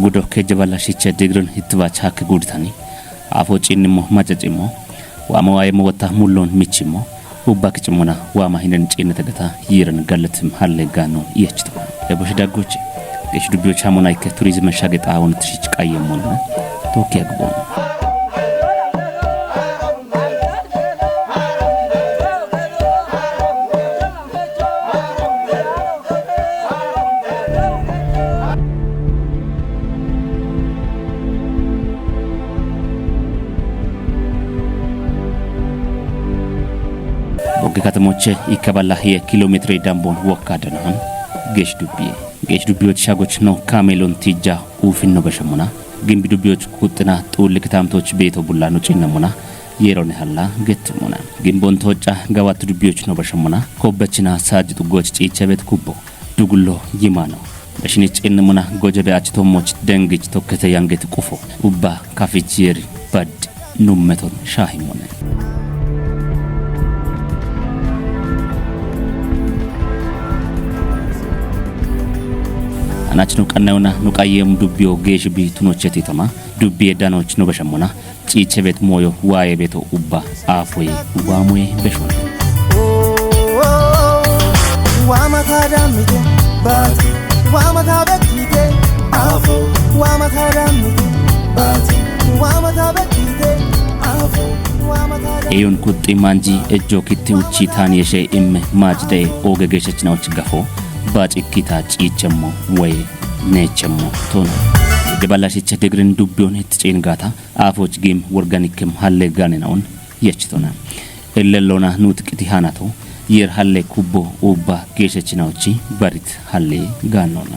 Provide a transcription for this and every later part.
gudo kejabala shicha digron hitwa chak gudtani afo cinimo macacimo wama waymo wata mullon michimo ubak cimona wama hinan cinete gata yiran galatim halle gano yechto ebosh dagoche እሽዱ ቢዮቻ ሞናይከ ቱሪዝም ሻገጣ አሁን ትሽጭ ቃየሞና ቶኪያ ግቦ ኦገ ከተሞቼ ይከባላ የኪሎ ሜትር ዳምቦን ወካደናን ገሽ ዱቢዮች ሻጎች ነው ካሜሎን ቲጃ ኡፊን ነው በሸሙና ግንቢ ዱቢዮች ቁጥና ጡል ከተምቶች ቤቶ ቡላ ነው ጭነሙና የሮነ ሐላ ገትሙና ግንቦን ተወጫ ጋዋት ዱቢዮች ነው በሸሙና ኮበችና ሳጅ ጡጎች ጪቸበት ኩቦ ዱጉሎ ይማነው በሽኒ ጭነሙና ጎጀበ አጭቶሞች ደንግጭ ተከተ ያንገት ቁፎ ኡባ ካፊቺር ባድ ኑመቶን ሻሂሞነ አናችኑ ቀናውና ኑቃየም ዱቢዮ ጌሽ ቢቱኖቸት ይተማ ዱቢ የዳኖች ነው በሸሙና ጪቸቤት ሞዮ ዋየ ቤቶ ኡባ አፎይ ዋሞይ በሾነ ዋማታዳምቴ ባቲ ዋማታበቲቴ አፎ ዋማታዳምቴ ባቲ ዋማታበቲቴ አፎ ኤዮን ኩጢ ማንጂ እጆ ኪቲ ውጪ ታንየሸ እም ማጅደ ኦገገሸች ናውች ጋፎ ባጭኪታ ጪቸሞ ወይ ነቸሞ ቶን ደባላሽቸ ደግርን ዱቢዮን እትጨንጋታ አፎች ጌም ኦርጋኒክም ሐለ ጋነናውን የችቶና እለሎና ኑትቅቲ ሃናቶ የር ሐለ ኩቦ ኡባ ጌሸችናውቺ ባሪት ሐለ ጋኖና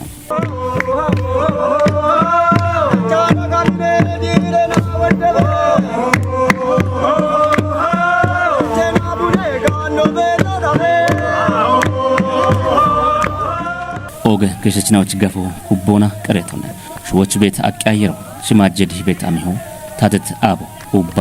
ኦገ ገሸችናውች ጋፎ ኩቦና ቀረቶና ሾዎች ቤት አቀያየረው ሽማጀዲ ቤት አሚሆ ታተት አቦ ኡባ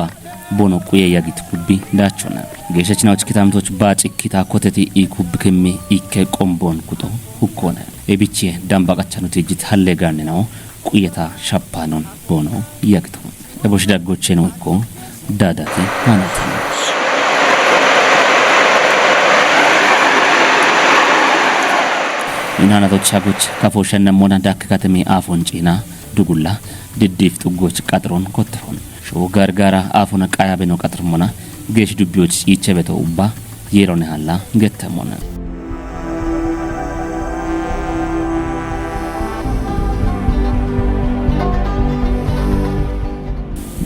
ቦኖ ቁየ ያጊት ኩቢ ዳቾና ገሸችናውች ከተምቶች ባጭኪታ ኮተቲ ኢኩብ ከሜ ኢከ ቆምቦን ኩቶ ሁኮና ኤቢቼ ዳምባቃቻኑ ትጅት ሐለ ጋነናው ቁየታ ሻፓኖን ቦኖ ያግቶ ለቦሽ ዳጎቼ ነው እኮ ዳዳቲ ማናት ኢናናቶች ሻጎች ካፎሸነ ሞና ዳክ ከተሜ አፎን ጪና ዱጉላ ድዲፍ ጥጎች ቀጥሮን ኮትሮን ሾ ጋርጋራ አፎነ ቃያበ ነው ቀጥርሞና ገሽ ዱቢዮች ይቸበተው ኡባ የሮነ ሐላ ገተሞና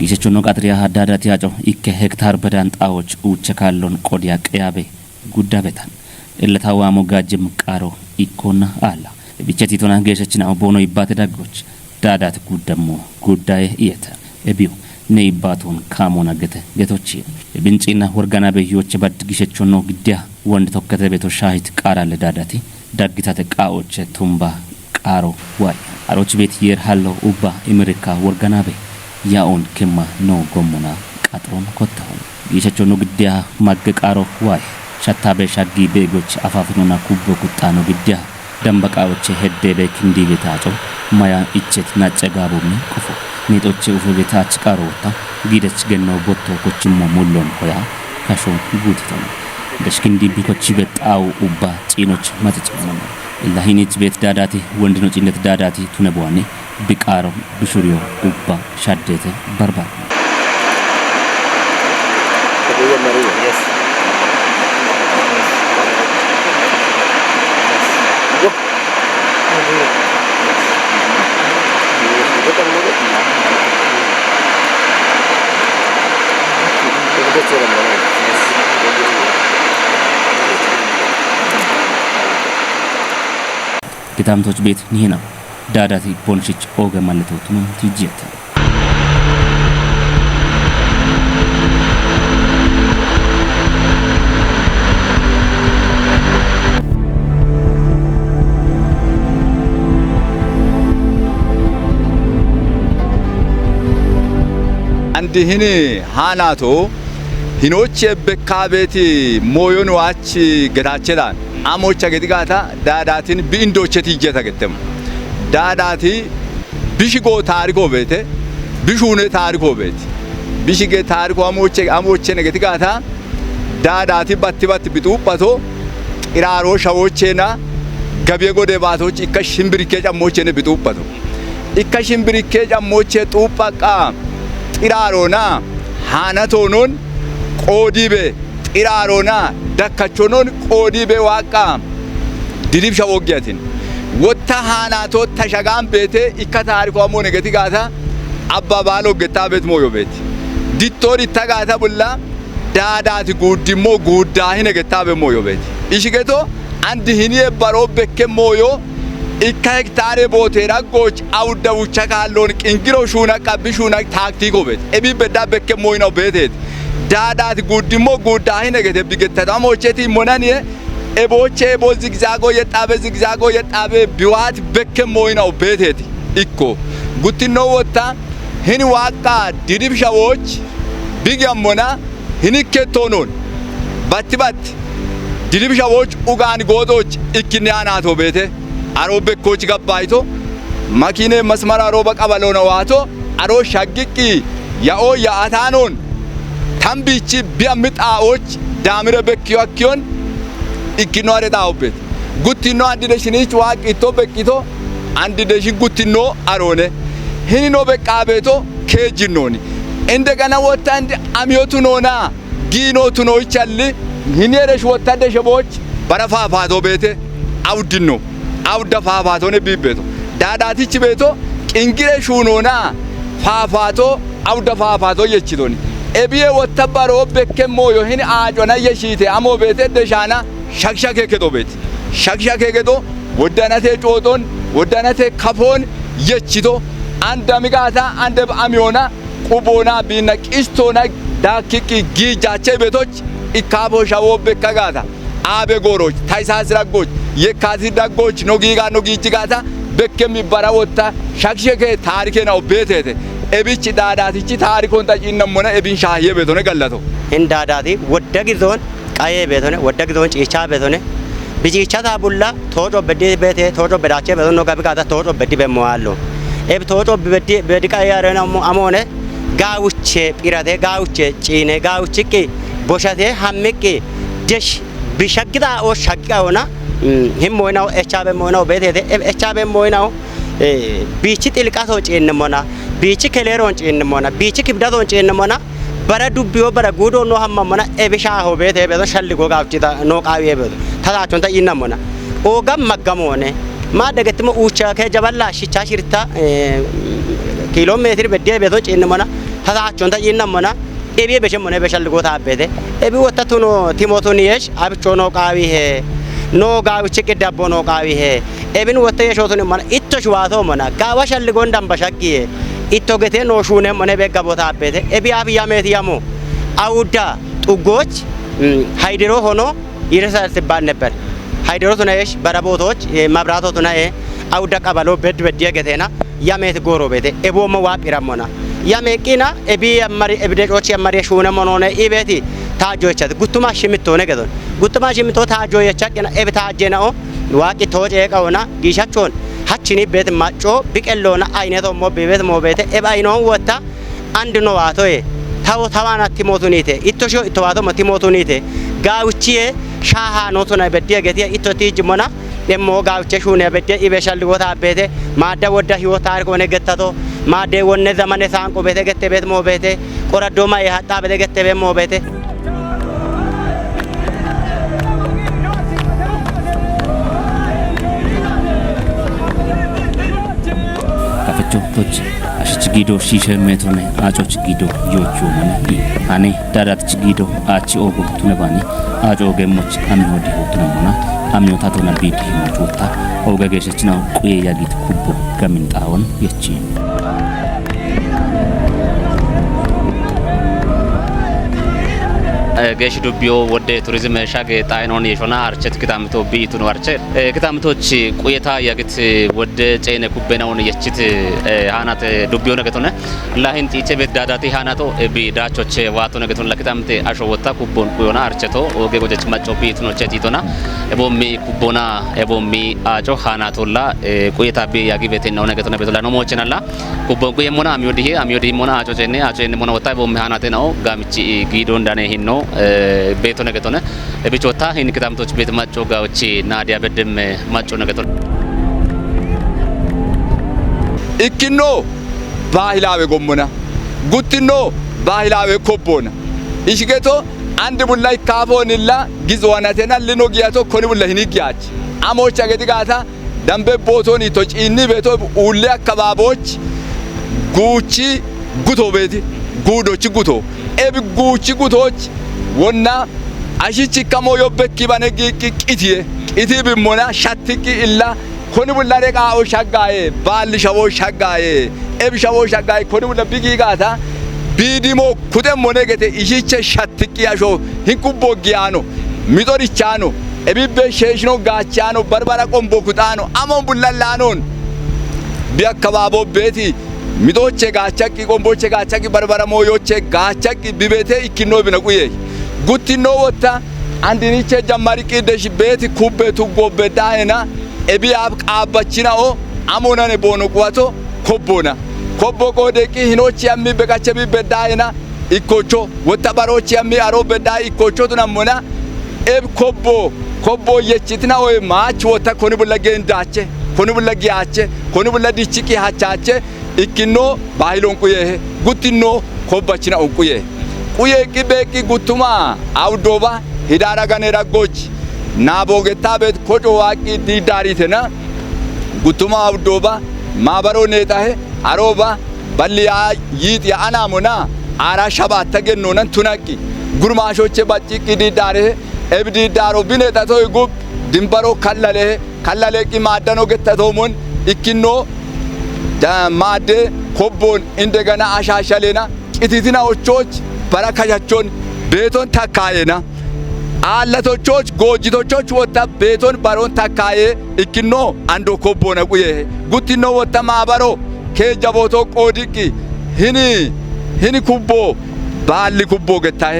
ጊዜቾ ነው ቀጥሪያ ዳዳት ያጨው ኢከ ሄክታር በዳን ጣዎች ኡቸ ካሎን ቆዲያ ቀያበ ጉዳበታን እለታዋሞ ጋጅም ቃሮ ኢኮና አላ ቢቸቲቶና ገሸችና ቦኖ ይባተ ዳጎች ዳዳት ጉደሞ ጉዳይ እየተ እቢው ነይባቶን ካሞና ገቶች ብንጪና ወርጋና በህዮች ባድግሸቾ ነው ግዲያ ወንድ ተከተ ቤቶ ሻሂት ቃራለ ዳዳቲ ዳግታ ተቃዎች ቱምባ ቃሮ ዋይ አሮች ቤት የር ሃሎ ኡባ አሜሪካ ወርጋና በ ያውን ከማ ነው ጎሞና ቃጥሮን ኮታው ይሸቾ ነው ግዲያ ማገቃሮ ዋይ ሻታበ ሻጊ ቤጎች አፋፍኑና ኩቦ ቁጣ ነው ግዲያ ደምበቃዎች ሄደበ ክንዲ ቤታጮ ማያ እጨት ናጨጋቡም ኩፎ ኔጦች ኡፈ ቤታች ቃሮታ ጊደች ገነው ቦቶ ኮችሞ ሞሎን ሆያ ካሾ ጉትተው ደሽኪንዲ ቢኮች በጣው ኡባ ጪኖች ማተጨመነ ለሃይኒት ቤት ዳዳቲ ወንድ ነው ጪነት ዳዳቲ ቱነቧኔ ቢቃሮ ብሹሪዮ ኡባ ሻደተ በርባር ከተምቶች ቤት ኒና ዳዳቲ ፖንሽች ኦገ ማለተውት ነው ትጅት አንዲህን ሃናቶ ሂኖች በካቤቲ ሞዮን ዋች ገታቸዳን አሞቻ ገዲጋታ ዳዳቲን ቢንዶቸት ይጀታ ገተም ዳዳቲ bishigo taariko beete bishune taariko beete bishige taariko amoche negati gata daadaati batti bixuuphato qiraaroo shawoocheena gabee godee baatochi ikka shimbirikkee cammocheene bixuuphato ikka shimbirikkee cammochee xuuphaqaa qiraaroona haanatoonoon qoodiibe qiraaroona dakkachoonoon qoodiibe waaqaa dirib shawoggiyatin wotta haanaatoo tashagaan beete ikka taarikoo ammoo negati gaata abbaa baaloo gettaa beet mooyo beeti dittoon itta gaata bulla daadaati guuddimmoo guuddaa hin gettaa be mooyo beeti ishigeto andi hiniye baroo bekke mooyo ikka hektaare booteera gooch awudda wucha kaalloon qingiroo shuuna qabbi shuuna taaktii kobeet ebi beddaa bekke mooyina beeteet daadaati guuddimmoo guuddaa hin gete bigettata moocheeti monaniye eboche ebo zigzaago yexaabe biwaat bekke mooyina beeteeti ikko guttinnoo wotta hin waaqaa didib shawooch bigammona hinikkettoonoon batti didib shawooch ugaan goodoch ikkinne aanaato beete aroo bekkoochi gabbaayito makiinee masmara arooba qabaloona waato aroo shaggiqqi ya'oo ya'ataanoon tambiichi bi'ammi xaa'ooch daamire bekkiyo akkiyoon ikkinnoo are xaa'obbeet guttinnoo andide shiniich waaqittoo beqqito andide shi guttinnoo aroone hininoo beqqaabeeto keejjinnooni indegana wottandi amiyotunoona giinootunooichalli hinieresh wottade shebooch bara faafaatoo beete awdinno awda faafaatoone biibbeeto daadaatichi beeto qingire shuunoona faafaatoo awda faafaatoo yechitoni ebiye wotta baroo bekke mooyo hin aacona yeshiite amoo beete deshaana shakshakee beeti shakshakee woddanatee cooxoon woddanatee kafoon yechito andamigaata ande amiyoona quboona biinna qistoona daakkiqqi giijaachee beetoch ikkaaboo shawoo bekka gaata aabe gooroch taysaas raggoch yekkaati daggoch nogiichi gaata bekkemmi bara wotta shakshakee taarikee na obbeeteete ebichi daadaatichi taarikoon xaciinnammona ebin shaahiyee beetone gallato hin daadaati wadda gizoon qayee beetone wadda gizoon ciichaa beetone biciichataa bulla tooco beddi beete tooco bedaachee beetonno gabi gaata tooco beddi bemmoyaallo eb tooco beddi qayee areena amoone gaawuche pirate gaawuche ciine gaawuchiqqi boshate hammiqqi desh bishaggidaa oo shaggiqaona hin mooyinaw echaabe mooyinaw beeteete echaabe mooyinaw biichi xilqatoo ciinnimona biichi keleeroon ciinnimona biichi kibdatoon ciinnimona bara dubbiyoo bara guudoo noo hammamona ebishaaho beetee beeto shalligoo gaawuchita noo qaawiyee beeto tataachonta iinnamona oogam maggamoone maa dagettimo uucha kee jaballaa shichaa shirta kiiloomeetiri beddee beeto ciinnimona tataachonta iinnamona ebiye beshemmone beshalligoo taabbeete ebi wottatuno timotuniyesh abichoo noo qaawihee noo gaawichiqqi dabbo noo qaawihee ebin wotta yeshootuni mana itto shuwaatoo mona gaawa shalligoon damba shaggiye itto getee noo shuune mone beggaboo taabbeete ebi abi yameeti yamo awudda xuggoች ሃይድሮ ሆኖ ይረሳል ሲባል ነበር ሃይድሮ ቱናየሽ በረቦቶች መብራቶ ቱናየ አውዳ ቀበሎ በድ የገቴና ያሜት ጎሮ ቤቴ ኤቦሞ ዋጲራሞና ያሜቂና ኤቢ ያማሪ ኤብደጮች ያማሪ ሹነ ሞኖነ ኢቤቲ ታጆቻት ጉቱማ ሽምቶነ ገቶን ጉቱማ ሽምቶ ታጆየቻቀና ኤብ ታጀናኦ ዋቂ ቶጨቀውና ጊሻቾን ሀችኒ ቤት ማጮ ቢቀሎና አይነቶ ሞቤት ሞቤቴ ኤባይኖ ወታ አንድ ነው ዋቶዬ ታው ታዋና ቲሞቱኒቴ ኢቶሾ ኢቶዋቶ ቲሞቱኒቴ ጋውቺዬ ሻሃ ኖቱና በዲያ ገቲያ ኢቶቲ ጅሞና ደሞ ጋውቼ ሹነ በዲያ ኢቤሻል ጎታ ቤቴ ማዳ ወዳ ህይወት ታሪክ ሆነ ገተቶ ማደ ወነ ዘመነ ሳንቆ ቤቴ ገተ ቤት ሞ ቤቴ ቆረዶማ ይሃጣ ቤቴ ገተ ቤት ሞ ቤቴ ከፍቾቶች አሽችጊዶ ሺሸሜቶነ አጮችጊዶ ዮቹመነ አኔ ዳዳትችጊዶ አቺ ኦጎ ቱነባኒ አጮ ገሞች አሚወዲ ሆቱነሞና አሚዮታቶና ቢዲ ሞቹታ ኦገገሸችናው ቁየ ያጊት ኩቦ ገምንጣውን የቺ ገሽ ዱቢዮ ወደ ቱሪዝም ሻገ ጣይኖን የሾና አርቸት ክታምቶ ቢቱ ነው አርቸ ክታምቶች ቁየታ ያግት ወደ ጨይነ ኩበናውን የችት ሃናት ዱቢዮ ነገቶነ ላሂን ጢቼ ቤት ዳዳቲ ሃናቶ ቢ ዳቾች ዋቶ ነገቶነ ለክታምቴ አሾወታ ኩቦን ኩዮና አርቸቶ ኦጌ ጎጀች ማጮ ቢቱ ነው ቸቲቶና ኤቦሚ ኩቦና ኤቦሚ አጮ ሃናቶላ ቁየታ ቢ ያጊ ቤት ነው ነገቶነ ቤቶላ ነው ሞቸናላ ኩቦን ኩየሞና አሚዮዲ ሞና አጮ ጨኔ አጮ ሞና ወታ ኤቦሚ ሃናቴ ነው ጋምቺ ጊዶ እንዳኔ ሂኖ ቤቶ ነገቶነ ቢቾታ ሂን ክታምቶች ቤት ማጮ ጋውቺ ናዲያ በደም ማጮ ነገቶነ ኢኪኖ ባህላዊ ጎሞና ጉቲኖ ባህላዊ ኮቦና ኢሽጌቶ አንድ ቡላይ ካፎንላ ጊዝዋናቴና ሊኖጊያቶ ኮኒ ቡላ ሂኒጊያች አሞቻ ገዲጋታ ደምበ ቦቶኒ ቶጪኒ ቤቶ ኡሌ አካባቦች ጉቺ ጉቶ ቤቲ ጉዶች ጉቶ ኤብ ጉቺ ጉቶች ወና አሽቺ ከሞ ዮበኪ ባነጊ ቂቲዬ ቂቲ ቢሞና ሻትቂ ኢላ ኮኒ ቡላ ደቃኦ ሻጋዬ ባል ሸቦ ሻጋዬ ኤብ ሸቦ ሻጋዬ ኮኒ ቡላ ቢጊጋታ ቢዲሞ ኩደም ሞነገቴ ኢሺቸ ሻትቂ ያሾ ሂንኩቦ ጊያኖ ሚጦሪቻኖ ኤቢቤ ሼሽኖ ጋቻኖ በርበራ ቆምቦ ኩጣኖ አሞን ቡላላኖን ቢአካባቦ ቤቲ ሚጦቼ ጋቻቂ ቆምቦቼ ጋቻቂ በርበራ ሞዮቼ ጋቻቂ ቢቤቴ ኢኪኖ ቢነቁዬ ጉቲኖ ወታ አንዲኒቼ ጀማሪ ቂደሽ ቤቲ ኩቤቱ ጎበዳይና ኤቢ አብ ቃባችናኦ አሞናኔ ቦኖ ቋቶ ኮቦና ኮቦ ቆደቂ ሂኖች ያሚ በቃቸ ቢበዳይና ኢኮቾ ወታ ባሮች ያሚ አሮ በዳይ ኢኮቾ ቱናሞና ኤብ ኮቦ የችትና ወይ ማች ወታ ኮኒ ቡለጌ እንዳቸ ኮኒ ቡለጌ አቸ ኮኒ ቡለዲቺ ቂ ሃቻቸ ኢኪኖ ባይሎን ቁዬ ጉቲኖ ኮባችና ቁዬ ቁዬ ቂቤቂ ጉቱማ አውዶባ ሂዳራ ጋኔ ራጎች ናቦጌታ ቤት ኮጮ ዋቂ ዲዳሪተና ጉቱማ አውዶባ ማበሮ ኔታሄ አሮባ በልያ ይት ያአናሙና አራ ሸባ ተገኖነን ቱናቂ ጉርማሾቼ ባጭቂ ዲዳሬ ኤብዲ ዳሮ ቢኔታቶ ይጉብ ድንበሮ ከለሌቂ ማደኖ ገተቶሙን ኢኪኖ ማደ ኮቦን እንደገና አሻሻሌና ቂቲቲና ኦቾች በረካቻቸውን ቤቶን ተካየና አለቶቾች ጎጅቶቾች ወጣ ቤቶን ባሮን ተካየ ኢኪኖ አንዶ ኮቦነ ቁዬ ጉቲኖ ወጣ ማባሮ ከጀቦቶ ቆዲቂ ሂኒ ኩቦ ባሊ ኩቦ ገታዬ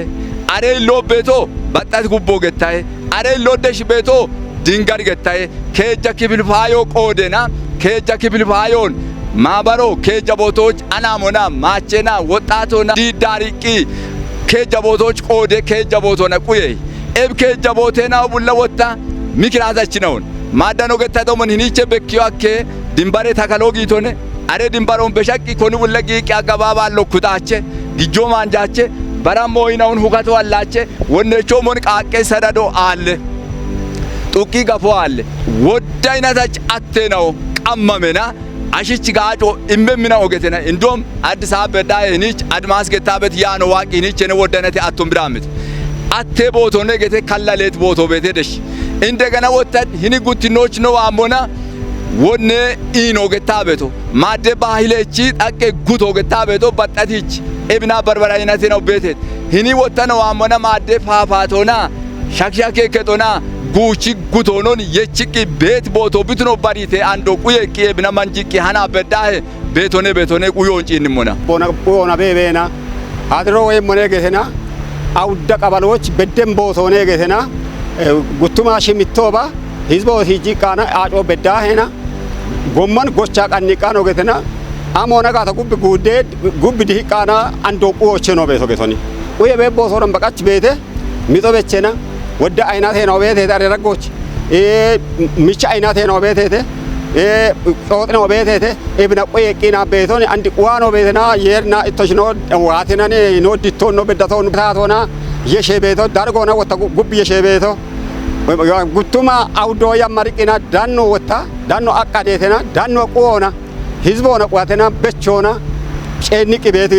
አሬሎ ቤቶ በጣት ኩቦ ገታዬ አሬሎ ደሽ ቤቶ ድንጋር ገታዬ ከጀ ክፍልፋዮ ቆደና ከጀ ክፍልፋዮን ማባሮ ከጀቦቶች አናሞና ማቼና ወጣቶና ዲዳሪቂ ከጀቦቶች ቆደ ከጀቦቶና ቁዬ ኤብ ከጀቦቴና ቡላ ወጣ ሚክራታች ነውን ማዳኖ ገታቶ ምን ሂኒቼ በኪዋኬ ድንባሬ ታካሎጊቶነ አሬ ድንባሮን በሻቂ ኮኒ ቡላ ጊቂ አገባባሎ ኩታቸ ግጆ ማንጃቸ በራሞ ወይናውን ሁካቶ አላቸ ወነቾ ሞን ቃቄ ሰዳዶ አለ ጡቂ ገፎ አለ ወዳይናታች አቴ ነው ቀመመና አሽች ጋጮ እምበምና ኦገተና እንዶም አዲስ አበባ ዳይኒች አድማስ ገታበት ያኖ ዋቂ ኒች ነ ወደነቴ አቶም ብራምት አቴ ቦቶ ነገቴ ካላሌት ቦቶ ቤቴደሽ እንደገና ወጣት ሂኒ ጉቲኖች ነው አሞና ወነ ኢኖ ገታበቶ ማደ ባህሌቺ ጣቄ ጉቶ ገታበቶ በጣቲች ኤብና በርበራይናቴ ነው ቤቴት ሂኒ ወጣ ነው አሞና ማደ ፋፋቶና ሻክሻኬ ከቶና ጉቺ ጉቶኖን የቺቂ ቤት ቦቶ ብትኖ ባሪቴ አንዶ ቁየቂ ኤብና ማንጂቂ ሃና በዳሄ ቤቶኔ ቁዮንጪ እንሞና ቦና ቤቤና አድሮ ወይ ሞኔ ገተና አውደ ቀበሎች በደም ቦቶኔ ገተና ጉቱማ ሽሚቶባ ህዝቦ ሂጂቃና አጮ በዳሄና ጎመን ጎቻ ቀኒቃ ነው ገተና አሞና ጋታ ጉብ ዲቃና አንዶ ቁዎቼ ነው ቤቶ ገቶኒ ወይ ቤቦ ሶረን በቃች ቤቴ ሚጦበቼና ወደ አይናቴ ነው ቤቴ ታረጋጎች ሚቻ አይናቴ ነው ቤቴ ጦጥ ነው ቤቴ ኢብና ቆየቂና ቤቶኒ አንዲ ቁዋኖ ቤተና የርና እቶሽኖ ዋቴናኔ ነው ዲቶን ነው በዳቶን ታቶና የሼ ቤቶ ዳርጎና ወታ ጉብ የሼ ቤቶ ጉቱማ አውዶ ያማሪቂና ዳኖ ወታ ዳኖ አቃዴተና ዳኖ ቆና ህዝቦና ቋተና በቾና ጨኒቂ ቤት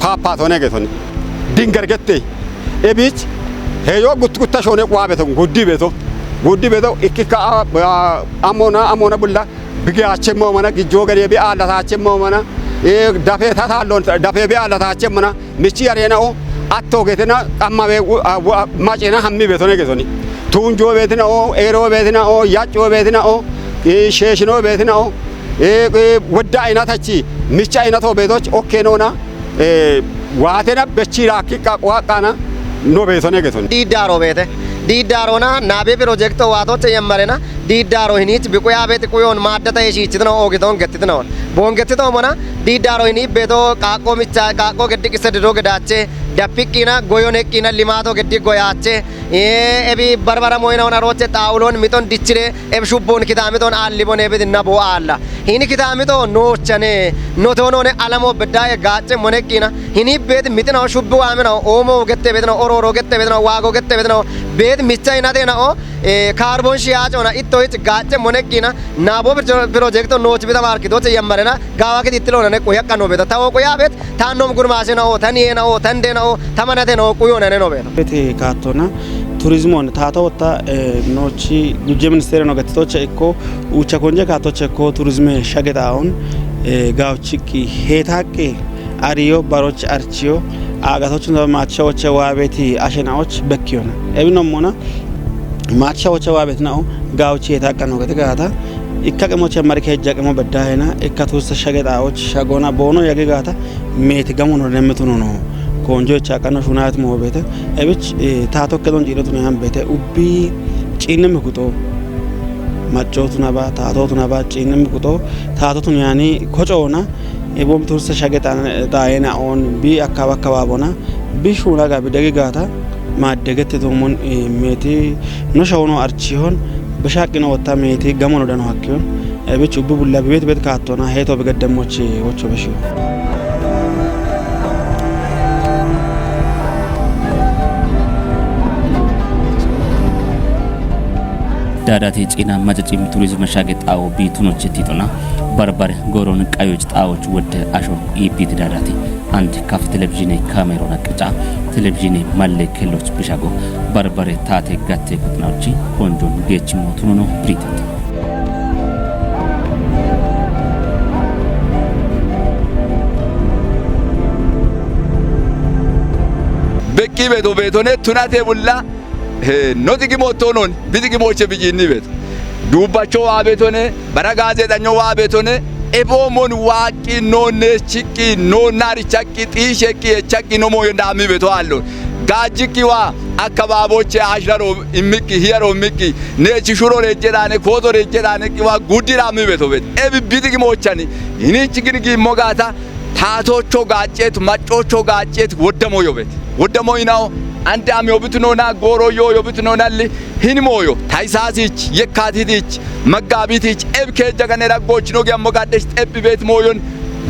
ፓፓቶነ ገቶኒ ድንገርገቴ ኤቢች ሄዮ ጉትጉታ ሾኔ ቋቤቶ ጉዲ ቤቶ ኢኪካ አሞና ቡላ ቢጋቸሞ ማና ግጆ ገሬ ቢአላታቸሞ ማና ዳፌ ታታሎን ዳፌ ቢአላታቸሞ ማና ሚቺ ያሬናው atto getena amma be macena hammi betone getoni tunjo betina o ero betina o yacho betina o sheshino betina o wada aynatachi micha aynato betoch okay nona waatena bechira hakika qwaqana no betone getoni didaro bete didarona nabe project waatoche yammarena didaro hinich bikuya bet kuyon maaddata yeshichitno ogiton gettitno bongettito mona didaro hini beto qaqo micha qaqo geddi kiseddo gedache dappikina goyonekina limato geddi goyache ebi barbara moyna ona roche taulon miton dichire eb shubbon kitamiton allibon ebid nabo alla hini kitamito nochane notonone alamo bedaye gache monekina hini bed mitino shubbu amena omo gette bedno ororo gette bedno wago gette bedno bed michaina dena o carbon shiach ona itto ich gache monekina nabo project noch bida marki doche yammarena gawa ke ditlona ne koya kano beda tawo koya bet tanom gurmasena o taniena o tandena o tamanate no kuyona ne no beda beti katona turizmon taatota nochi guje ministero no gattocha eko ucha konje katocha eko turizme shagetaon gawchiki hetake ariyo baroch archiyo agatoch no machaocha wabeti ashenaoch bekiona ebinomona machaocha wabet nao gawchi hetaka no gategata ikkake mocha marke hejjaqemo bedahena ekkatusa shagetaoch shagona bono yagegata meti gamono nemetuno no konjo chakana shunat mo bete ebich tato kedon jiro tuni ham bete ubbi chinne mekuto macho tunaba tato tunaba chinne mekuto tato tuni yani kochona ebom tursa shagetan daena on bi akaba kababona bi shuna ga bidegi gata maddegete tomon meti no shawno archihon bashaqino wata meti gamono dano hakkion ebich ubbi bulla bet bet katona heto begedemochi wocho beshu ዳዳቴ ጪና ማጨጭም ቱሪዝም ሻገጣው ቢቱኖች ቲቶና በርበረ ጎሮን ቃዮች ጣዎች ወደ አሾን ኢፒት ዳዳቴ አንድ ካፍ ቴሌቪዥን ካሜራና ቅጫ ቴሌቪዥን ማለ ከሎች ብሻጎ በርበረ ታቴ ጋቴ ከተናውጪ ቆንጆን ጌች ሞቱኖ ነው ብሪተት በቂ ቤቶኔ ቱናቴ ቡላ notigi motonon bitigi moche bijini bet dubacho abetone baragaze danyo abetone ebomon waqi nonne chiki nonari chaki tisheki chaki no moyo ndami beto allo gajiki wa akababoche asharo imiki hiero miki ne chishuro rejedane kodo rejedane kiwa gudira mi beto bet ebi bitigi mochani ini chigini mogata ታቶቾ ጋጨት ማጮቾ ጋጨት ወደሞ ዮበት ወደሞ ይናው አንተ አም ዮብትኖና ጎሮዮ ዮብትኖናል ሂንሞዮ ታይሳሲች የካቲቲች መጋቢቲች ኤብከ ጀገነ ራጎች ነው ያሞጋደሽ ጠብ ቤት ሞዮን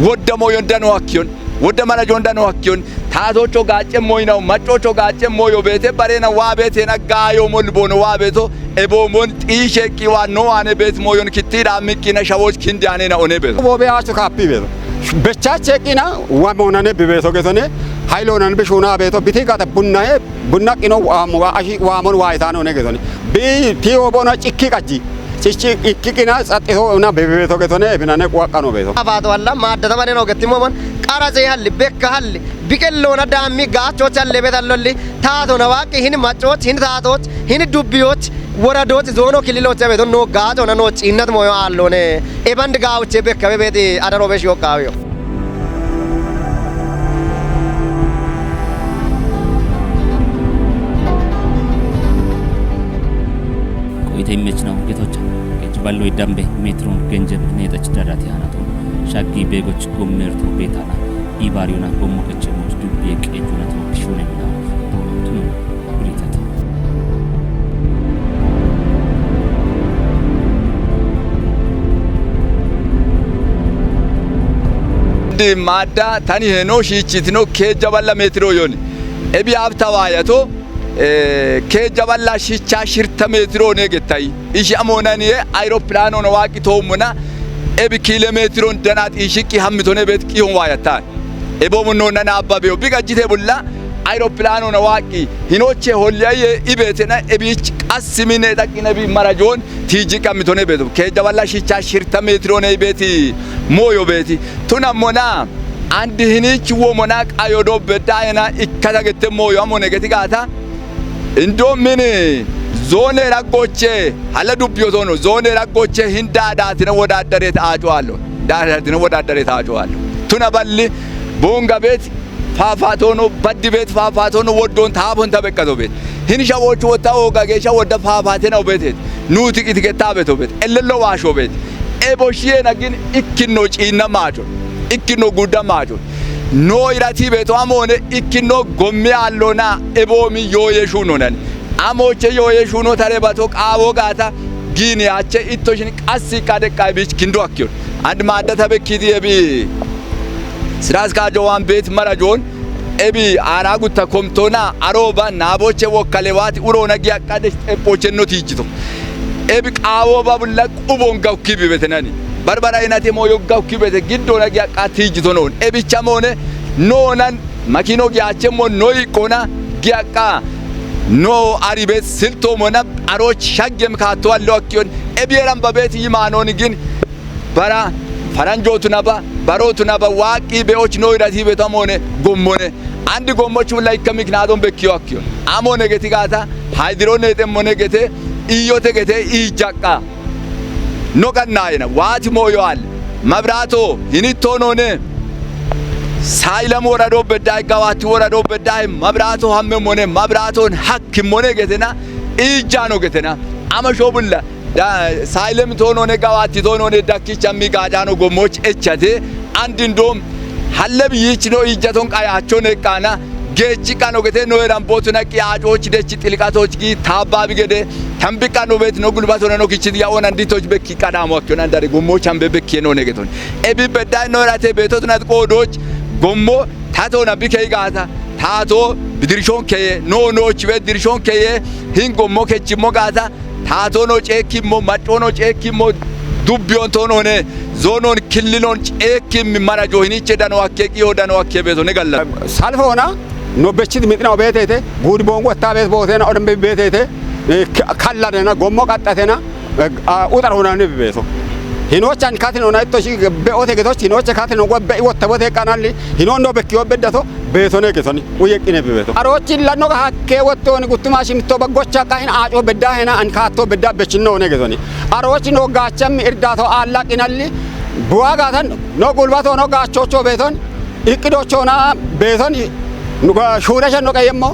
ወደሞ ይንደኖ አኪዮን ወደ ማራጆ እንደኖ አኪዮን ታቶቾ ጋጨሞ ይናው ማጮቾ ጋጨሞ ዮቤቴ ባሬና ዋቤቴ ነጋዮ ሞልቦኖ ዋቤቶ ኤቦሞን ጢሸቂ ዋኖ አነ ቤት ሞዮን ክትራ ምኪና ሻዎች ክንዳኔ ነው ኦኔ ቤቶ ቦቤያቹ ካፒ ቤቶ በቻቸቂና ዋሞናኔ በቤቶ ገቶኔ ሃይሎናን በሹና ቤቶ ቢቲጋተ ቡናዬ ቡና ቂኖ ዋሙጋ አሺ ዋሞን ዋይታ ነው ነገቶኔ ቢቲዮ ቦና ጭኪ ቀጂ ጭጭ ኢኪቂና ጸጥቶ እና በቤቶ ገቶኔ ብናኔ ቋቃ ነው ቤቶ አባቶ አላ ማደተ ማኔ ነው ገቲሞን ቀራዘ ያል በከሃል ቢቀሎና ዳሚ ጋቾች አለ ቤታለሊ ታቶ ነው ዋቂ ሂን ማጮች ሂን ታቶች ሂን ዱቢዮች ወራዶች ዞኖ ክልሎች ቤቶ ነው ጋጮ ነው ጭነት ሞዮ አሎኔ ኤባንድ ጋውቼ በከበ ቤት አደሮበሽ ወቃው ቆይተኞች ነው ጌቶች ባለው ይዳምበ ሜትሮን ገንጀብ ነጠች ዳዳት ያናቶ ሻጊ ቤጎች ጎመርቶ ቤታና ኢባሪዮና ጎሞከች ሞት ዱብ የቀጁና ተወክሹነ ነው ቦቱ ብሪተት ማዳ ታኒ ሄኖ ሺቺትኖ ከጀባላ ሜትሮ ዮኒ ኤቢ አብታዋያቶ ከጀባላ ሺቻ ሽርተ ሜትሮ ነገታይ ኢሽ አሞናኒ አይሮፕላኖ ነው ዋቂ ቶሙና ኤቢ ኪሎሜትሮን ደናት ኢሽቂ ሐምቶነ ቤት ቂዮን ዋያታ ኤቦሙኖ ነና አባቤው ቢጋጂቴ ቡላ አይሮፕላኖ ነው ዋቂ ሂኖቼ ሆልያየ ኢቤቴና ኤቢች ቀስሚኔ ዳቂነቢ ማራጆን ቲጂ ቀምቶነ ቤት ከጀባላ ሺቻ ሽርተ ሜትሮ ነው ቤቲ ሞዮ ቤቲ ቱናሞና አንድ ህኒች ወሞና ቃዮዶ በዳይና ይከታገተሞ ያሞነ ገቲጋታ እንዶ ምን ዞኔ ራቆቼ ሀለዱ ቢዮቶኖ ዞኔ ራቆቼ hindaadaati ነው ወዳደሬ ታጫዋለሁ ዳዳቲ ነው ወዳደሬ ታጫዋለሁ ቱናባሊ ቦንጋ ቤት ፋፋቶኖ በድ ቤት ፋፋቶኖ ወዶን ታቦን ተበቀቶ ቤት ህንሻዎች ወጣው ጋጌሻ ወደ ፋፋቴ ነው ቤት ኑቲ ቂትገታ ቤቶ ቤት እልሎ ዋሾ ቤት ኤቦሺየና ግን ኢኪኖ ጪና ማጆ ኢኪኖ ጉዳ ማጆ ኖ ይራቲ ቤቶ አሞነ ኢኪኖ ጎሜ አሎና ኤቦሚ ዮየሹ ነን አሞቼ ዮየሹ ነው ተረባቶ ቃቦ ጋታ ግን ያቸ ኢቶሽን ቀስ ካደቃይ ቢች ክንዶ አኪዮ አንድ ማደታ በኪዲ ኤቢ ስራስ ካጆዋን ቤት መራጆን ኤቢ አራጉ ተኮምቶና አሮባ ናቦቼ ወከሌዋት ኡሮና ጊያቃደሽ ጤፖቼ ነው ትይጅቶ ኤቢ ቃቦ ባቡላ ቁቦን ጋው ኪቢ ቤተናኒ በርበራ አይናቴ ሞዮ ጋው ኪቢ ቤተ ግዶና ጊያቃ ትይጅቶ ነው ኤቢ ቻሞነ ኖናን ማኪኖ ጊያቸሞ ኖይ ቆና ጊያቃ ኖ አሪቤት ስልቶ ሞና አሮች ሻገም ካቷለው አኪዮን ኤቢ የራም በቤት ይማኖን ግን በራ ፈራንጆቱ ነባ ባሮቱ ነባ ዋቂ ቤዎች ነው ይራቲ ቤቷም ሆነ ጎሞነ አንድ ጎሞቹም ላይ ከሚክናዶን በኪዮ አኪዮ አሞነ ገቲጋታ ሃይድሮነ ተሞነ ገቴ ኢዮተ ገቴ ኢጃቃ ኖቀናይና ዋቲ ሞዮአል መብራቶ ይኒቶኖነ ሳይለም ወራዶ በዳይ ጋዋቲ ወራዶ በዳይ መብራቶ ሀመሞነ መብራቶን ሐክም ሆነ ገተና ኢጃኖ ገተና አመሾብላ ሳይለም ቶኖነ ጋዋቲ ቶኖነ ዳኪቻ ሚጋዳኖ ጎሞች እቻቴ አንድ እንደም ሐለብ ይች ነው ኢጃቶን ቃያቸው ነቃና ጌቺ ቃኖ ገቴ ነው ራምቦቱ ነቂ አጆች ደች ጥልቃቶች ጊ ታባቢ ገደ ተንብቃ ነው ቤት ነው ጉልባቶ ነው ኪቺ ያወና እንዲቶች በኪ ቀዳሞ አክዮና እንዳሪ ጎሞች አንበ በኪ ነው ነገቶን ኤቢ በዳይ ነው ራቴ ቤቶት ናት ቆዶች ጎሞ ታቶና ቢከይ ጋታ ታቶ ብድርሾን ከየ ኖኖች ቤት ድርሾን ከየ ሂን ጎሞ ከቺሞ ጋታ ታቶኖ ጨኪሞ ማጮኖ ጨኪሞ ዱቢዮን ቶኖነ ዞኖን ክልሎን ጨኪም ማራጆ ሂኒቼ ዳኖ አከቂ ዮዳኖ አከ ቤቶ ነገላ ሳልፎና ኖ በቺት ሚጥናው ቤቴቴ ጉድ ቦንጎ ታ ቤት ቦቴና ኦደም ቤቴቴ ካላደና ጎሞ ቀጣቴና ኡጠር ሆና ነው ቤቶ ሂኖች አንካት ነው ናይቶሽ በኦቴ ገቶች ሂኖች ካት ነው ጎበ ወተቦቴ ቃናሊ ሂኖን ነው በኪዮ በዳቶ ቤቶ ነው ገቶኒ ወየቂኔ ቤቶ አሮች ለኖ ሀኬ ወቶን ጉትማሽ ምቶ በጎቻ ቃይን አጮ በዳሄና አንካቶ በዳ በችን ነው ገቶኒ አሮች ነው ጋቸም እርዳቶ አላቂናሊ ቡዋጋተን ነው ጉልባቶ ነው ጋቾቾ ቤቶን እቅዶቾና ቤቶን ሹረሸ ነው ቀየሞ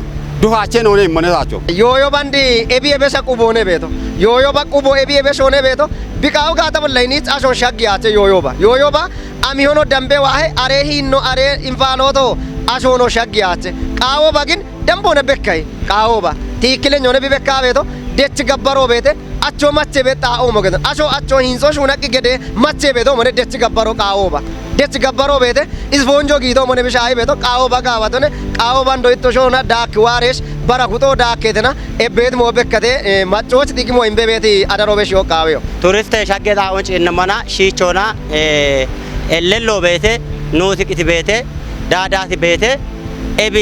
ዱሃቼ ነው ነው መነታቸው ዮዮ ባንዲ ኤቢ ኤበሰ ቁቦኔ ቤቶ ዮዮ ባቁቦ ኤቢ ኤበሶኔ ቤቶ ቢቃው ጋታ በላይኒ ጻሾን ሻጊያቼ ዮዮባ አሚሆኖ ደምቤ ዋሄ አሬ ሂኖ አሬ ኢንፋሎቶ አሾኖ ሻጊያቼ ቃዎባ ግን ደምቦነ በካይ ቃዎባ ቲክለኞ ነው ቢበካ ቤቶ ደች ገበሮ ቤቴ አቾ ማቼ ቤታ ኦሞ ገደ አቾ ሂንሶ ሹነቂ ገደ ማቼ ቤቶ ሞነ ደች ገበሮ ቃዎባ ደች ገበሮ ቤቴ ኢስፎንጆ ጊቶ ሞነ ቢሻይ ቤቶ ቃዎባ ጋባቶነ ቃዎባ እንዶ ኢቶሾና ዳክ ዋሬሽ በራኩቶ ዳኬተና ኤቤት ሞ በከቴ ማቾች ዲግሞ ኢምቤቤቲ አዳሮበሽ ዮቃዊዮ ቱሪስት ሻገታ ወጭ እነማና ሺቾና ኤሌሎ ቤቴ ኑቲቅት ቤቴ ዳዳቲ ቤቴ ኤቢ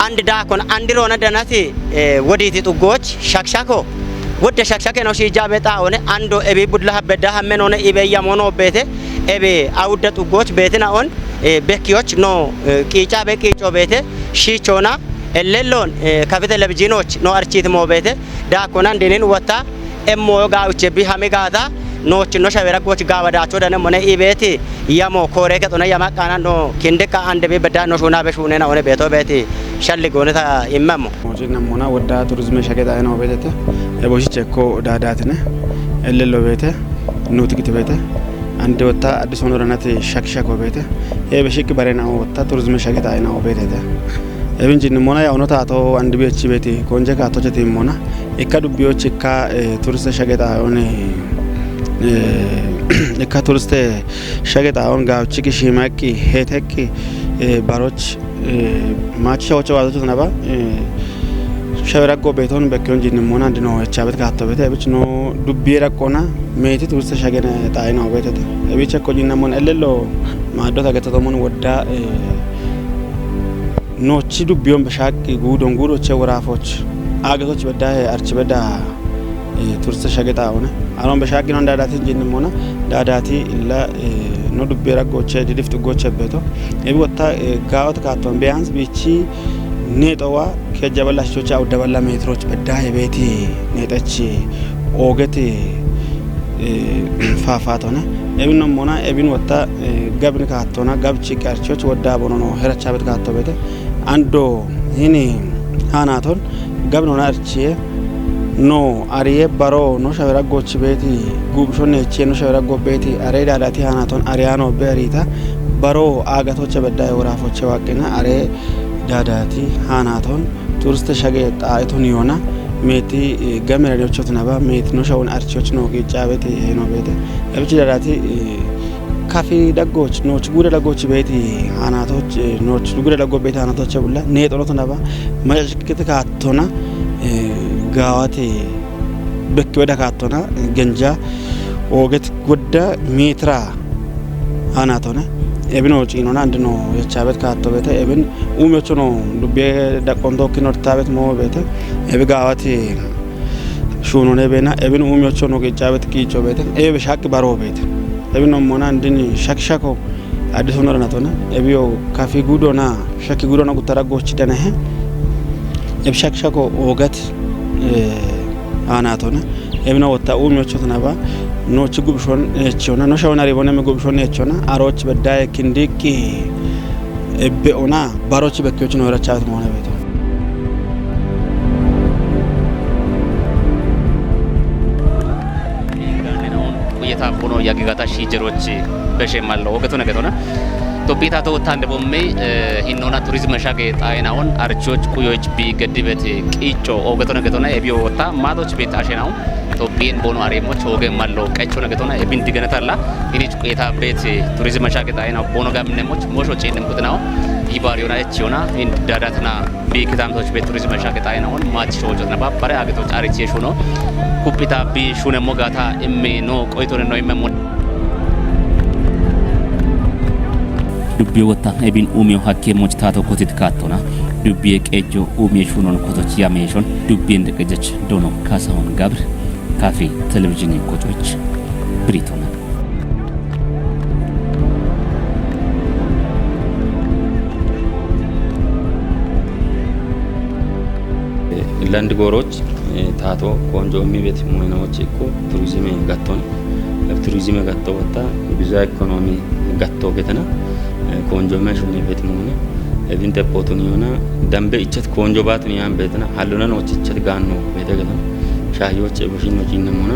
አንድ ዳኮን አንድሮና ደናቲ ወዲቲ ጡጎች ሻክሻኮ ወደ ሻክሻከ ነው ሺጃ ቤታ ሆነ አንዶ ኤቢ ቡድላ በዳ ሀመን ሆነ ኢቤያ ሞኖ ቤቴ ኤቢ አውደ ጡጎች ቤትና ኦን በኪዮች ኖ ቂጫ በቂጮ ቤቴ ሺቾና ኤሌሎን ከፍተ ለብጂኖች ኖ አርቺት ሞ ቤቴ ዳኮና እንደኔን ወጣ ኤሞ ጋውቼ ቢሃሜ ጋታ ኖች ኖ ሸበረጎች ጋወዳቸው ደነ ሞነ ኢቤቲ ያሞ ኮሬ ከጦና ያማቃና ኖ ኪንደካ አንድ ቤ በዳ ኖ ሹና በሹኔና ሆነ ቤቶ ቤቲ ሸልግ ሆነታ ይመሙ ሞጂና ሞና ወዳ ቱሪዝም ሸገታ ነው ቤቴ ኤቦሽቼኮ ዳዳትነ ኤሌሎ ቤቴ ኑትክት ቤቴ አንድ ወጣ አዲስ ሆኖ ረናት ሸክሸኮ ቤቴ ኤበሽክ በረና ወጣ ቱሪዝም ሸገታ ነው ቤቴ ኤብንጂን ሞና ያው ነው ታቶ አንድ ቤች ቤቴ ኮንጀ ካቶቸቴ ሞና እካ ዱቢዮች እካ ቱሪስት ሸገታ ሆነ እካ ቱሪስት ሸገታ ሆን ጋውቺ ሽማቂ ሄተቂ ባሮች ማቻዎች ዋዘቱ ነባ ሸበራቆ ቤቶን በኮንጂን ሞና እንደኖ እቻበት ካቶ ቤቴ እብች ነው ዱቢ ረቆና ሜቲ ቱሪስት ሸገነ ጣይናው ቤቴ እብች ኮጂና ሞና እለሎ ማዶ ታገተቶ ሞን ወዳ ኖቺ ዱቢዮን በሻቂ ጉዶን ጉዶች ወራፎች አገቶች በዳ አርች በዳ ቱሪስት ሸገታ ሆነ አሁን በሻቂ ነው ዳዳቲ እንጂን ሞና ዳዳቲ ላ no dubbera goche didif tu goche beto ebi watta gaawat kaaton ቢያንስ ቢቺ ኔጦዋ ከጀበላሾች አው ደበላ ሜትሮች በዳ የቤቲ ኔጠች ኦገት ፋፋቶና ኤብን ሞና ኤብን ወጣ ገብን ካቶና ገብቺ ቀርቾች ወዳ ቦኖ ነው ሄረቻ ቤት ካቶ ቤት አንዶ ይኒ ሃናቶን ገብኖና አርቺ ኖ አሪዬ ባሮ ኖ ሸበራ ጎች ቤቲ ጉብሾኔ እቺ ኖ ሸበራ ጎ ቤቲ አሬ ዳዳቲ ሃናቶን አሪያኖ በሪታ ባሮ አጋቶች በዳ ወራፎች ዋቂና አሬ ዳዳቲ ሃናቶን ቱሪስት ሸገ ጣይቱን ይሆና ሜቲ ገመረዶች ተናባ ሜት ነው ሻውን አርቾች ነው ጌጫበት ነው ቤት እብጭ ዳዳቲ ካፌ ደጎች ኖች ጉደ ደጎች ቤት ሃናቶች ኖች ጉደ ደጎ ቤት ሃናቶች ብላ ኔጦ ነው ተናባ መጭቅት ካቶና ጋዋቴ በክ ወደ ካቶና ገንጃ ኦገት ጉዳ ሜትራ ሃናቶና ኤብን ወጪ ነው አንድ ነው የቻበት ካቶ ቤት ኤብን ኡሜቾ ነው ዱቤ ዳቆንዶ ኪኖርታበት ሞ ቤት ኤብጋዋት ሹኖ ነቤና ኤብን ኡሜቾ ነው ገጫበት ኪቾ ቤት ኤብ ሻቅ ባሮ ቤት ኤብን ነው ሞና እንድን ሻክሻኮ አዲስ ሆኖ ረናቶና ኤቢዮ ካፌ ጉዶና ሻኪ ጉዶና ጉተራጎች ደነህ ኤብ ሻክሻኮ ኦገት አናቶና ኤብና ወጣ ኡሜቾ ተናባ ኖች ጉብሾን እቾና ኖ ሻውና ሪቦና ጉብሾን እቾና አሮች በዳይ ክንዲቂ እበኦና ባሮች በከዮች ነው ረቻት መሆነ ቤት ቆየታ ሆኖ ያገጋታ ሺጀሮች በሸማለው ወገቱ ነገቶና ቶፒታ ተወታ እንደቦሜ ሂኖና ቱሪዝም መሻገ ጣይናውን አርቾች ኩዮች ቢገድበት ቂጮ ወገቱ ነገቶና ኤቢዮ ወታ ማቶች ቤት አሸናው ቶፒን ቦኖ አሬሞች ወገን ማለው ቀጮ ነገቶና ኤቢን ዲገነታላ ኢኒች ቆየታ ቤት ቱሪዝም መሻገ ጣይናው ቦኖ ጋምነሞች ሞሾቼ እንደምቁትናው ይባሪዮና እቺዮና ኢን ዳዳትና ቢክታምቶች ቤት ቱሪዝም መሻገ ጣይናውን ማች ሾጆት ነባ ባረ አገቶች አሪቼ ሹኖ ኩፒታ ቢ ሹነ ሞጋታ እሜ ኖ ቆይቶን ነው ይመሞ ዱቤ ወታ ኤቢን ኡሚዮ ሀኬሞች ታቶ ኮቲት ካቶና ዱቤ ቀጆ ኡሚዮ ሹኖን ኮቶች ያሜሾን ዱቤ እንደቀጀች ዶኖ ካሳሁን ጋብር ካፌ ቴሌቪዥን ኮቶች ብሪቶና ለንድ ጎሮች ታቶ ቆንጆ የሚቤት ሞይናዎች እኮ ቱሪዝም ጋቶን ቱሪዝም ጋቶ ወጣ ብዙ ኢኮኖሚ ጋቶ ቤተና ቆንጆ ማሽን ቤት ሞነ እብንተ ፖቶን ይሆና ደምበ እቸት ቆንጆ ባትን ያን ቤተና ሀሉና ነው እቸት ጋኖ ቤተገና ሻሂዎች በሽን መጪና ሞና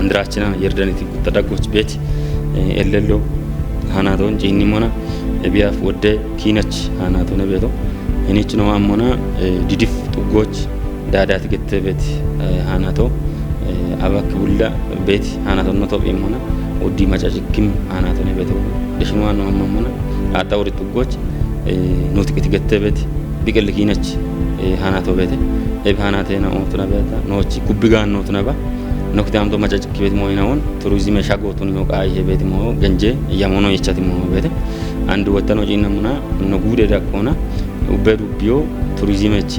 አንድራችና የርዳኒቲ ተደጎች ቤት ኤለሎ ሃናቶን ጂኒ ሞና እቢያፍ ወደ ኪነች ሃናቶን ቤቶ እኔች ነው አሞና ዲዲፍ ጡጎች ዳዳት ገተበት ሃናቶ አባክ ቡላ ቤት ሃናቶን ነው ቶብ ይሞና ወዲ ማጫጭክም ሃናቶን ቤቶ ደሽኗ ነው አሞና አጣውሪ ጡጎች ኖትክት ገተበት ቢቀል ኪነች ሃናቶ ቤት ኤብ ሃናቴና ኦንቱና ቤታ ኖች ኩብጋን ኖቱና ባ ኖክዳምቶ ማጫጭክ ቤት ሞይናውን ቱሪዝም ሻጎቱን ነው ቃይ ቤት ሞ ገንጄ ያሞኖ የቻት ሞ ቤት አንድ ወተኖ ጂናሙና ነው ጉደ ዳቆና ኡበዱ ቢዮ ቱሪዝም እቺ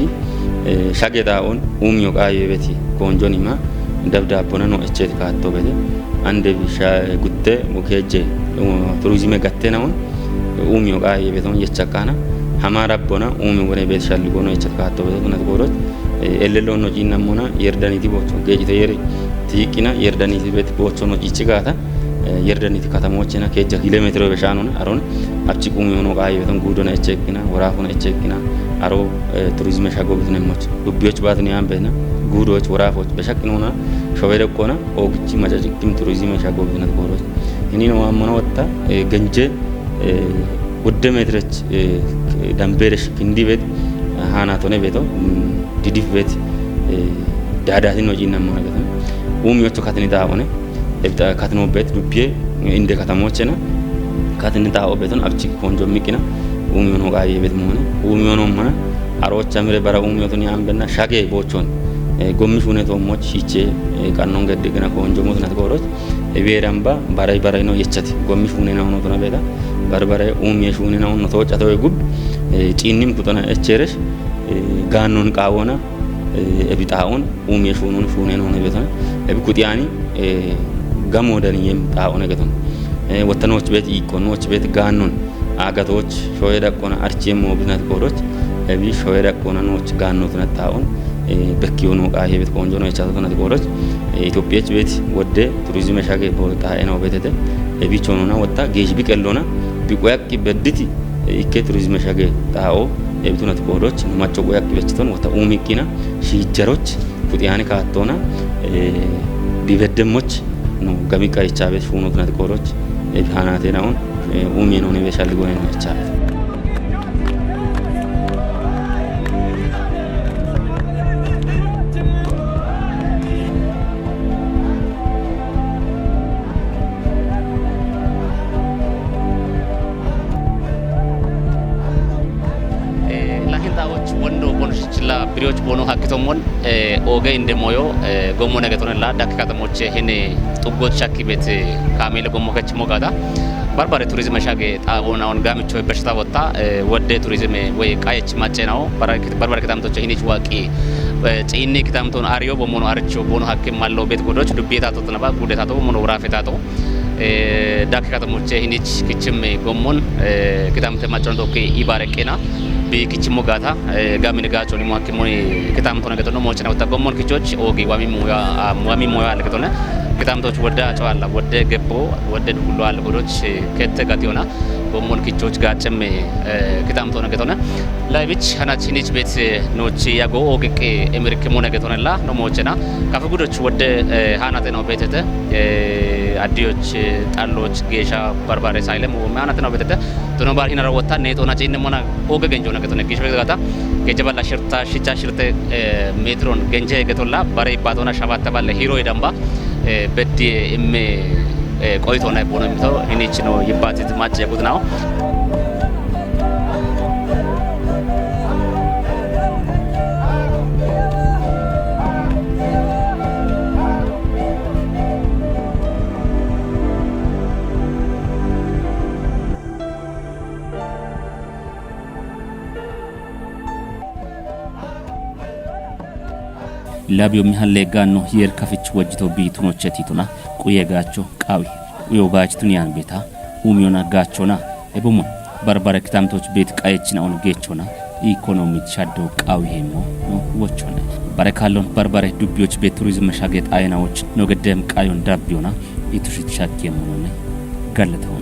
ሻጌዳውን ኡሚዮ ቃይ ቤት ኮንጆኒማ ደብዳቦና ነው እቼት ካቶ ቤት አንድ ቢሻ ጉቴ ሙከጄ ቱሪዝም ጋቴናውን ኡሚዮ ቃይ ቤቱን የቻካና ሀማራ ቦና ኡሚዮ ወኔ ቤት ሻልጎ ነው የቻት ካቶ ቤት ነው ጎሮት ኤለሎ ነው ጂናሙና የርዳኒቲ ቦቾ ገጂተ የሪ ቲቂና የርዳኒቲ ቤት ቦቾ ነው ይጭጋታ የርዳኒቲ ከተሞችና ከጀ ኪሎሜትር በሻኑና አሮን አብቺቁም የሆነ ቃይ ቤቱን ጉዶና እቼክና ወራፉና እቼክና አሮ ቱሪዝም ሻጎብት ነሞች ዱቢዎች ባትን ያን በና ጉዶች ወራፎች በሸክኖና ሾበደቆና ኦግቺ ማጫጭክም ቱሪዝም ሻጎብት ነት ጎሮች እኒ ነው አሞና ወጣ ገንጀ ወደ ሜትሮች ዳምቤረሽ ክንዲ ቤት ሃናቶነ ቤቶ ዲዲፍ ቤት ዳዳቲ ነው ጂናሙ ነገር ኡሚዮቹ ካትኒታ ሆነ እብጣ ካትኖ ቤት ዱቤ እንደ ከተሞችና ካትኒታ ቤቱን አብቺ ቆንጆ ሚቂና ኡሚዮ ነው ጋይ ቤት መሆነ ኡሚዮ ነው ማና አሮቻ ምረ ባራ ኡሚዮቱን ያምበና ሻጌ ቦቾን ጎምሽ ሁኔቶ ሞች ይቼ ቃኖን ገደገና ቆንጆ ሞት ናት ጎሮች እቤራምባ ባራይ ነው የቸት ጎምሽ ሁኔና ሆኖ ተና ቤታ ባርባራይ ኡሚዮ ሁኔና ሆኖ ተወጫተው ጉብ ጪኒም ቁጠና እቸረሽ ጋኖን ቃወና እቢጣውን ኡሚዮ ሹኑን ሹኔን ሆነ ቤታ እብቁጢያኒ ጋሞደን የምጣው ነገተን ወተኖች ቤት ኢኮኖች ቤት ጋኑን አጋቶች ሾየ ደቆና አርቼም ሞብነት ቆሮች እቢ ሾየ ደቆና ኖች ጋኑት ነታውን በኪዮኑ ቃሄ ቤት ቆንጆ ነው የቻተው ነት ቆሮች ኢትዮጵያች ቤት ወደ ቱሪዝም ሻገ ቦታ ነው ቤተተ እቢ ቾኑና ወጣ ጌጅ ቢቀሎና ቢቆያቅ በድቲ ኢኬ ቱሪዝም ሻገ ታኦ እብቱነት ቆሮች ማቸው ቆያቅ በችቶን ወጣ ኡሚቂና ሺጀሮች ቁጥያኒ ካቶና ቢበደሞች ነው ገሚቃ ይቻበት ሹኑት ነት ቆሮች ሃናቴናውን ኡሚ ነው ነው በሻልጎ ነው ይቻበት ወንዶ ቦንሽላ ብሪዎች ቦኖ ሀክቶሞን ኦገ እንደሞዮ ጎሞ ነገቶነላ ዳክ ከተሞች ሄኔ ጡጎት ሻኪ ቤት ካሜለ ጎሞ ከች ሞጋዳ ባርባሬ ቱሪዝም ሻገ ጣቦናውን ጋምቾ በሽታ ወጣ ወደ ቱሪዝም ወይ ቃየች ማጨናው ባርባሬ ከተምቶች ሄኔች ዋቂ ጪኒ ከተምቶን አሪዮ ቦሞኖ አርቾ ቦኖ ሀክም ማለው ቤት ጎዶች ዱቤታቶ ተነባ ጉዴታቶ ሞኖ ራፌታቶ ዳክ ከተሞች ሄኔች ክችም ጎሞን ከተምተ ማጨን ቶኬ ይባረቄና ቢኪችሞ ጋታ ጋሚን ጋቾ ሊሞ አኪሞኒ ከታምቶ ነገቶ ነው ሞቸና ወጣ ጎሞን ክቾች ኦጊ ዋሚ ሞያ አለከቶነ ከታምቶች ወደ አጫዋላ ወደ ገቦ ወደ ሁሉ አለ ጎዶች ከተጋቲዮና ጎሞን ክቾች ጋጨም ከታምቶ ነገቶነ ላይብች ሀናቺኒች ቤት ኖች ያጎ ኦግቄ ኤምሪክሞ ነገቶነላ ነው ሞቸና ካፈጉዶች ወደ ሃናተ ነው ቤተተ አዲዮች ጣሎች ጌሻ ባርባሬ ሳይለም ወማናተ ነው ቤተተ ቶኖ ባርሂና ረወታ ነቶና ጪን ሞና ኦገ ገንጆ ነገቶነ ጌሽ ቤጋታ ከጀባላ ሽርታ ሽቻ ሽርተ ሜትሮን ገንጀ ገቶላ ባሬ ባቶና ሻባተ ባለ ሂሮ ይደምባ በዲ እም ቆይቶና ቦኖ ሚተው እኔች ነው ይባቲት ማጨቁት ነው ላቢዮ ሚሃለ ጋኖ የር ከፍች ወጅቶ ቢቱኖች ቲቱና ቁየጋቾ ቃዊ ዮጋችቱን ያን ቤታ ኡሚዮና ጋቾና ኤቦሙ ባርባሬ ከተምቶች ቤት ቃየችናውን ጌቾና ኢኮኖሚ ቻዶ ቃዊ ሄሞ ወቾና ባረካሎን ባርባሬ ዱቢዎች ቤት ቱሪዝም መሻገጥ አይናዎች ነው ገደም ቃዩን ዳቢዮና ኢቱሽት ሻክ የሞነ ገለተው